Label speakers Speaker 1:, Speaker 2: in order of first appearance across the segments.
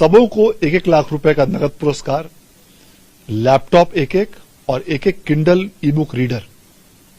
Speaker 1: सबों को 1-1 लाख रुपए का नगद पुरस्कार, लैपटॉप एक और एक किंडल ई बुक रीडर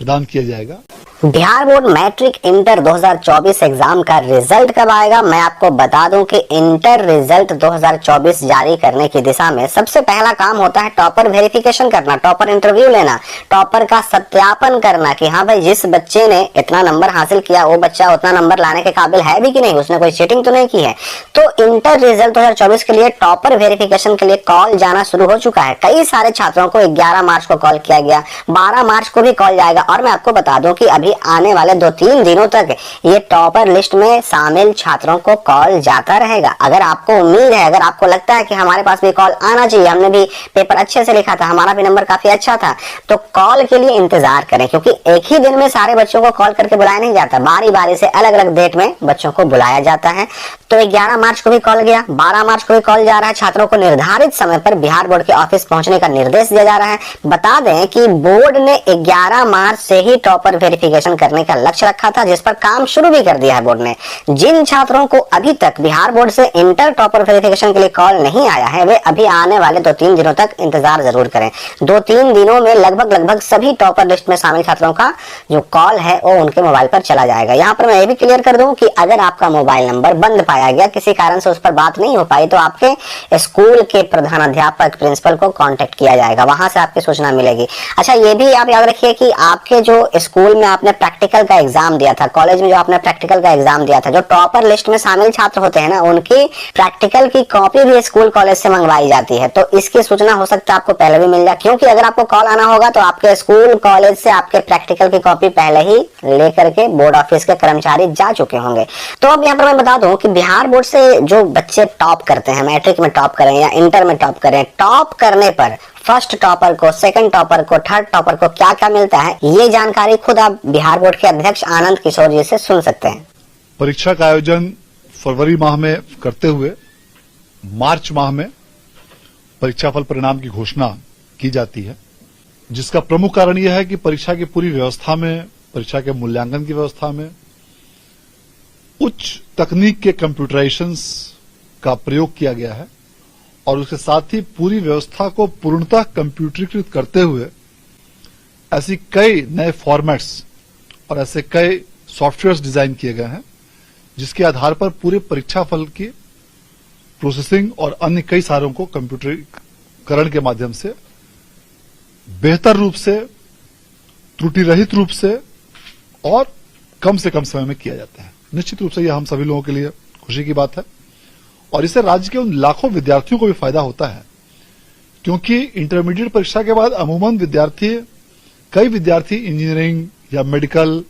Speaker 1: प्रदान किया जाएगा।
Speaker 2: Bihar board matric inter 2024 exam का रिजल्ट कब आएगा? मैं आपको बता दूं कि इंटर रिजल्ट 2024 जारी करने की दिशा में सबसे पहला काम होता है टॉपर वेरिफिकेशन करना, टॉपर इंटरव्यू लेना, टॉपर का सत्यापन करना कि हाँ भाई जिस बच्चे ने इतना नंबर हासिल किया वो बच्चा उतना नंबर लाने के काबिल है भी कि नहीं, उसने कोई चीटिंग तो नहीं की है। तो इंटर रिजल्ट 2024 के लिए टॉपर वेरिफिकेशन के लिए कॉल जाना शुरू हो चुका है। कई सारे छात्रों को 11 मार्च को कॉल किया गया, 12 मार्च को भी कॉल जाएगा। और मैं आपको बता दूं कि अभी आने वाले 2-3 दिनों तक ये टॉपर लिस्ट में शामिल छात्रों को कॉल जाता रहेगा। अगर आपको उम्मीद है, अगर आपको लगता है कि हमारे पास भी कॉल आना चाहिए, हमने भी पेपर अच्छे से लिखा था, हमारा भी नंबर काफी अच्छा था, तो कॉल के लिए इंतजार करें, क्योंकि एक ही दिन में सारे बच्चों को कॉल करके बुलाया नहीं जाता, बारी बारी से अलग अलग डेट में बच्चों को बुलाया जाता है। तो 11 मार्च को भी कॉल गया, 12 मार्च को भी कॉल जा रहा है। छात्रों को निर्धारित समय पर बिहार बोर्ड के ऑफिस पहुंचने का निर्देश दिया जा रहा है। बता दें कि बोर्ड ने 11 मार्च से ही टॉपर वेरिफिकेशन करने का लक्ष्य रखा था, जिस पर काम शुरू भी कर दिया है बोर्ड ने। जिन छात्रों को अभी तक बिहार बोर्ड से इंटर टॉपर वेरिफिकेशन के लिए कॉल नहीं आया है, वे अभी आने वाले 2-3 दिनों तक इंतजार जरूर करें। 2-3 दिनों में लगभग सभी टॉपर लिस्ट में शामिल छात्रों का जो कॉल है वो उनके मोबाइल पर चला जाएगा। यहाँ पर मैं ये भी क्लियर कर दूं कि अगर आपका मोबाइल नंबर बंद पाया गया, किसी कारण से उस पर बात नहीं हो पाई, तो आपके स्कूल के प्रधानाध्यापक प्रिंसिपल को कांटेक्ट किया जाएगा, वहां से आपकी सूचना मिलेगी। अच्छा, ये भी आप याद रखिए कि आपके जो स्कूल में आपने प्रैक्टिकल का एग्जाम दिया था, कॉलेज में जो आपने प्रैक्टिकल का एग्जाम दिया था, जो टॉपर लिस्ट में शामिल छात्र होते हैं ना, उनकी प्रैक्टिकल की कॉपी भी स्कूल कॉलेज से मंगवाई जाती है। तो इसकी सूचना हो सकता है आपको पहले भी मिल जाए, क्योंकि अगर आपको कॉल आना होगा तो आपके स्कूल कॉलेज से आपके प्रैक्टिकल की कॉपी पहले ही लेकर के बोर्ड ऑफिस के कर्मचारी जा चुके होंगे। तो अब यहाँ पर मैं बता दूं कि बिहार बोर्ड से जो बच्चे टॉप करते हैं, मैट्रिक में टॉप करें या इंटर में टॉप करें, टॉप करने पर फर्स्ट टॉपर को, सेकंड टॉपर को, थर्ड टॉपर को क्या क्या मिलता है, ये जानकारी खुद आप बिहार बोर्ड के अध्यक्ष आनंद किशोर जी से सुन सकते हैं।
Speaker 1: परीक्षा का आयोजन फरवरी माह में करते हुए मार्च माह में परीक्षाफल परिणाम की घोषणा की जाती है, जिसका प्रमुख कारण यह है कि परीक्षा की पूरी व्यवस्था में, परीक्षा के मूल्यांकन की व्यवस्था में उच्च तकनीक के कंप्यूटराइजेशन का प्रयोग किया गया है और उसके साथ ही पूरी व्यवस्था को पूर्णतः कंप्यूटरीकृत करते हुए ऐसी कई नए फॉर्मेट्स और ऐसे कई सॉफ्टवेयर्स डिजाइन किए गए हैं, जिसके आधार पर पूरे परीक्षा फल की प्रोसेसिंग और अन्य कई सारों को कंप्यूटरीकरण के माध्यम से बेहतर रूप से, त्रुटि रहित रूप से और कम से कम समय में किया जाता है। निश्चित रूप से यह हम सभी लोगों के लिए खुशी की बात है और इससे राज्य के उन लाखों विद्यार्थियों को भी फायदा होता है, क्योंकि इंटरमीडिएट परीक्षा के बाद अमूमन कई विद्यार्थी इंजीनियरिंग या मेडिकल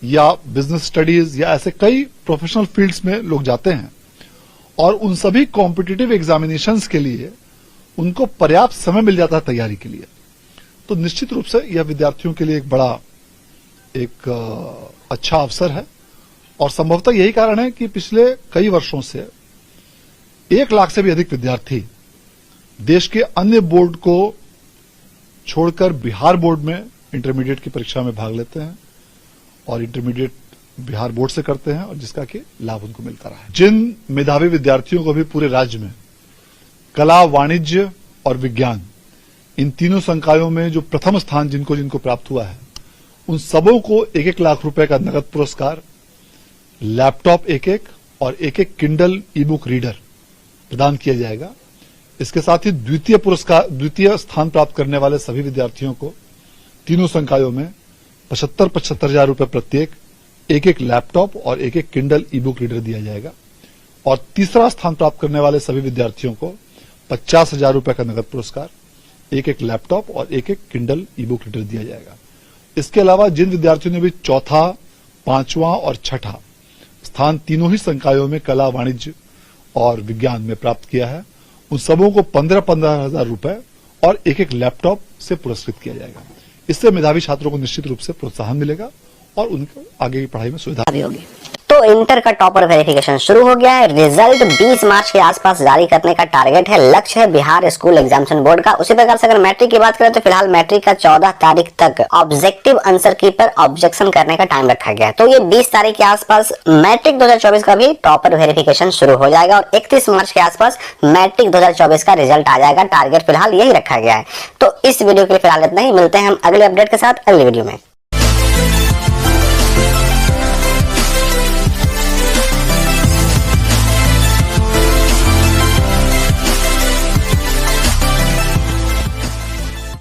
Speaker 1: या बिजनेस स्टडीज या ऐसे कई प्रोफेशनल फील्ड्स में लोग जाते हैं और उन सभी कॉम्पिटिटिव एग्जामिनेशंस के लिए उनको पर्याप्त समय मिल जाता है तैयारी के लिए। तो निश्चित रूप से यह विद्यार्थियों के लिए एक अच्छा अवसर है और संभवतः यही कारण है कि पिछले कई वर्षों से 1 लाख से भी अधिक विद्यार्थी देश के अन्य बोर्ड को छोड़कर बिहार बोर्ड में इंटरमीडिएट की परीक्षा में भाग लेते हैं और इंटरमीडिएट बिहार बोर्ड से करते हैं और जिसका कि लाभ उनको मिलता रहा है। जिन मेधावी विद्यार्थियों को भी पूरे राज्य में कला, वाणिज्य और विज्ञान, इन तीनों संकायों में जो प्रथम स्थान जिनको प्राप्त हुआ है, उन सबों को 1-1 लाख रुपए का नगद पुरस्कार, लैपटॉप एक और एक किंडल ई बुक रीडर प्रदान किया जाएगा। इसके साथ ही द्वितीय स्थान प्राप्त करने वाले सभी विद्यार्थियों को तीनों संकायों में 75,000 हजार रुपए प्रत्येक, एक लैपटॉप और एक किंडल ई बुक रीडर दिया जाएगा और तीसरा स्थान प्राप्त करने वाले सभी विद्यार्थियों को 50,000 रुपए का नगद पुरस्कार, एक लैपटॉप और एक किंडल ई बुक रीडर दिया जाएगा। इसके अलावा जिन विद्यार्थियों ने भी चौथा, 5वां और 6ठा स्थान तीनों ही संकायों में कला, वाणिज्य और विज्ञान में प्राप्त किया है, उन सबों को 15,000 हजार रुपए और एक लैपटॉप से पुरस्कृत किया जाएगा। इससे मेधावी छात्रों को निश्चित रूप से प्रोत्साहन मिलेगा और उनको आगे की पढ़ाई में सुविधा भी होगी।
Speaker 2: तो इंटर का टॉपर वेरिफिकेशन शुरू हो गया है। रिजल्ट 20 मार्च के आसपास जारी करने का टारगेट है, लक्ष्य है बिहार स्कूल एग्जामिनेशन बोर्ड का। उसी प्रकार से अगर मैट्रिक की बात करें तो फिलहाल मैट्रिक का 14 तारीख तक ऑब्जेक्टिव आंसर की पर ऑब्जेक्शन करने का टाइम रखा गया है। तो ये 20 तारीख के आसपास मैट्रिक 2024 का भी टॉपर वेरिफिकेशन शुरू हो जाएगा और 31 मार्च के आसपास मैट्रिक 2024 का रिजल्ट आ जाएगा। टारगेट फिलहाल यही रखा गया है। तो इस वीडियो के लिए फिलहाल इतना ही, मिलते हैं हम अगले अपडेट के साथ अगली वीडियो में।